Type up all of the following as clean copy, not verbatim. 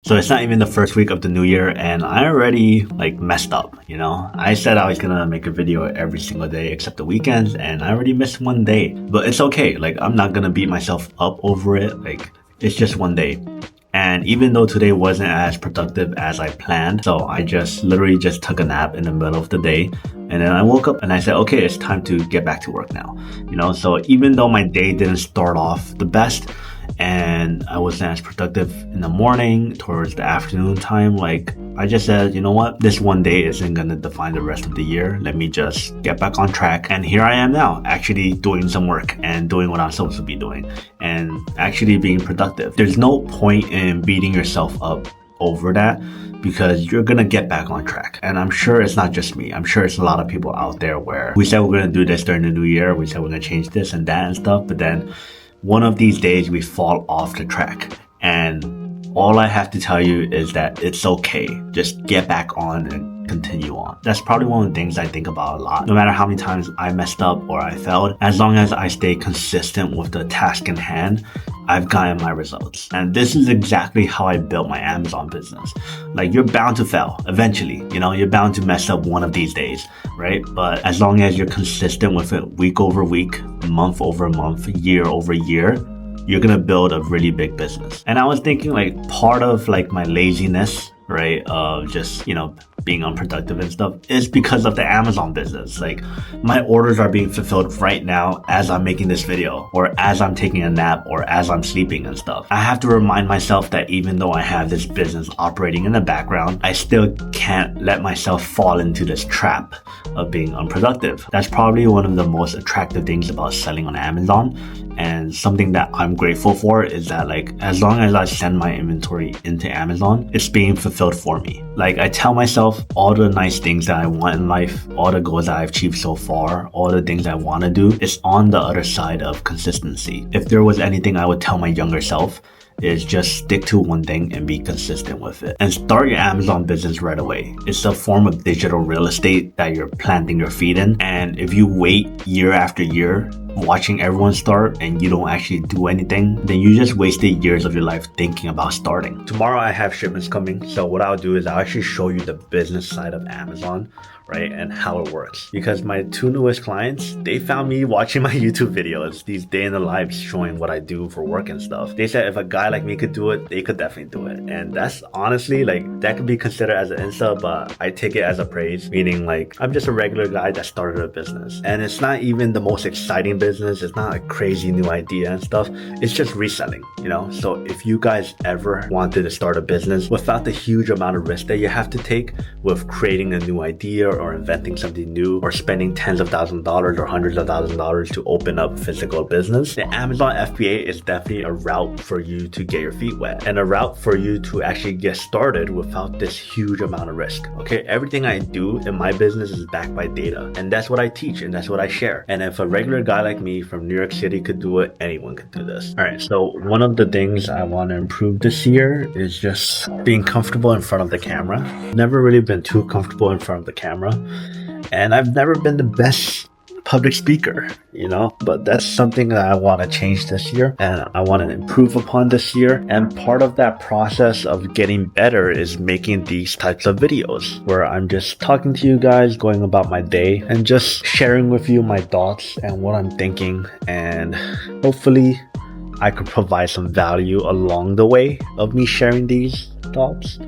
So it's not even the first week of the new year and I already like messed up, you know? I said I was gonna make a video every single day except the weekends and I already missed one day. But it's okay, like I'm not gonna beat myself up over it, like it's just one day. And even though today wasn't as productive as I planned, so I just literally just took a nap in the middle of the day. And then I woke up and I said, okay, it's time to get back to work now. You know, so even though my day didn't start off the best and I wasn't as productive in the morning towards the afternoon time, like I just said, you know what, this one day isn't gonna define the rest of the year. Let me just get back on track. And here I am now, actually doing some work and doing what I'm supposed to be doing and actually being productive. There's no point in beating yourself up over that because you're gonna get back on track. And I'm sure it's not just me. I'm sure it's a lot of people out there where we said we're gonna do this during the new year. We said we're gonna change this and that and stuff, but then one of these days we fall off the track. And all I have to tell you is that it's okay. Just get back on and continue on. That's probably one of the things I think about a lot. No matter how many times I messed up or I failed, as long as I stay consistent with the task in hand, I've gotten my results. And this is exactly how I built my Amazon business. Like you're bound to fail eventually, you know, you're bound to mess up one of these days, right? But as long as you're consistent with it week over week, month over month, year over year, you're gonna build a really big business. And I was thinking like part of like my laziness, right, of just, you know, being unproductive and stuff is because of the Amazon business. Like my orders are being fulfilled right now as I'm making this video or as I'm taking a nap or as I'm sleeping and stuff. I have to remind myself that even though I have this business operating in the background, I still can't let myself fall into this trap of being unproductive. That's probably one of the most attractive things about selling on Amazon. And something that I'm grateful for is that like as long as I send my inventory into Amazon, it's being fulfilled for me. Like I tell myself all the nice things that I want in life, all the goals that I've achieved so far, all the things I want to do, it's on the other side of consistency. If there was anything I would tell my younger self, is just stick to one thing and be consistent with it. And start your Amazon business right away. It's a form of digital real estate that you're planting your feet in. And if you wait year after year, watching everyone start and you don't actually do anything, then you just wasted years of your life thinking about starting. Tomorrow I have shipments coming. So what I'll do is I'll actually show you the business side of Amazon, right? And how it works. Because my two newest clients, they found me watching my YouTube videos, these day in the lives showing what I do for work and stuff. They said if a guy like me could do it, they could definitely do it. And that's honestly like, that could be considered as an insult, but I take it as a praise, meaning like, I'm just a regular guy that started a business. And it's not even the most exciting business. It's not a crazy new idea and stuff. It's just reselling, you know? So if you guys ever wanted to start a business without the huge amount of risk that you have to take with creating a new idea or inventing something new or spending tens of thousands of dollars or hundreds of thousands of dollars to open up physical business, the Amazon FBA is definitely a route for you to get your feet wet and a route for you to actually get started without this huge amount of risk. Okay, everything I do in my business is backed by data, and that's what I teach and that's what I share. And if a regular guy like me from New York City could do it, anyone could do this. All right, so one of the things I want to improve this year is just being comfortable in front of the camera. Never really been too comfortable in front of the camera, and I've never been the best public speaker, you know, but that's something that I want to change this year and I want to improve upon this year. And part of that process of getting better is making these types of videos where I'm just talking to you guys, going about my day and just sharing with you my thoughts and what I'm thinking, and hopefully I could provide some value along the way of me sharing these thoughts.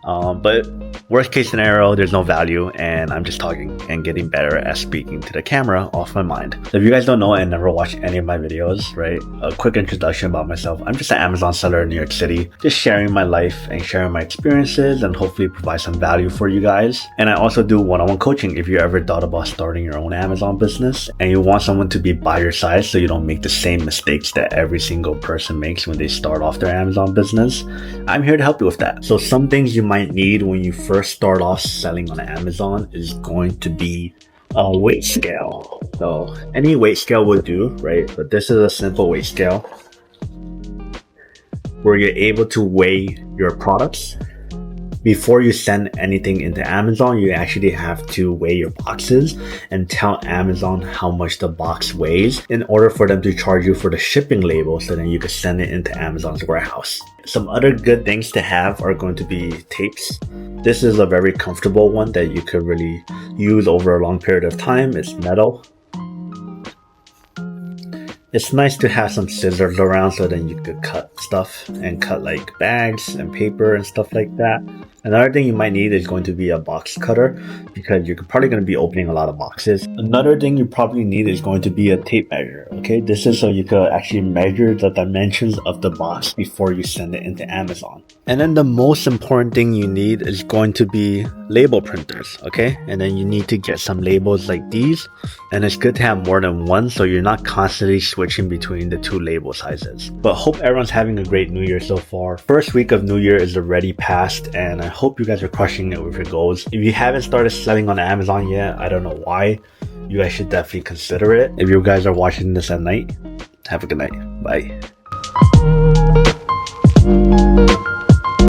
But worst case scenario, there's no value and I'm just talking and getting better at speaking to the camera off my mind. So if you guys don't know and never watched any of my videos, right, a quick introduction about myself. I'm just an Amazon seller in New York City, just sharing my life and sharing my experiences and hopefully provide some value for you guys. And I also do one-on-one coaching if you ever thought about starting your own Amazon business and you want someone to be by your side so you don't make the same mistakes that every single person makes when they start off their Amazon business. I'm here to help you with that. So some things you might need when you first start off selling on Amazon is going to be a weight scale. So any weight scale will do, right? But this is a simple weight scale where you're able to weigh your products, before you send anything into Amazon, you actually have to weigh your boxes and tell Amazon how much the box weighs in order for them to charge you for the shipping label, so then you can send it into Amazon's warehouse. Some other good things to have are going to be tapes. This is a very comfortable one that you could really use over a long period of time. It's metal. It's nice to have some scissors around so then you could cut stuff and cut like bags and paper and stuff like that. Another thing you might need is going to be a box cutter, because you're probably going to be opening a lot of boxes. Another thing you probably need is going to be a tape measure. Okay, this is so you could actually measure the dimensions of the box before you send it into Amazon. And then the most important thing you need is going to be label printers. Okay, and then you need to get some labels like these, and it's good to have more than one so you're not constantly switching between the two label sizes. But hope everyone's having a great New Year so far. First week of New Year is already past, and I hope you guys are crushing it with your goals. If you haven't started selling on Amazon yet, I don't know why. You guys should definitely consider it. If you guys are watching this at night, have a good night. Bye.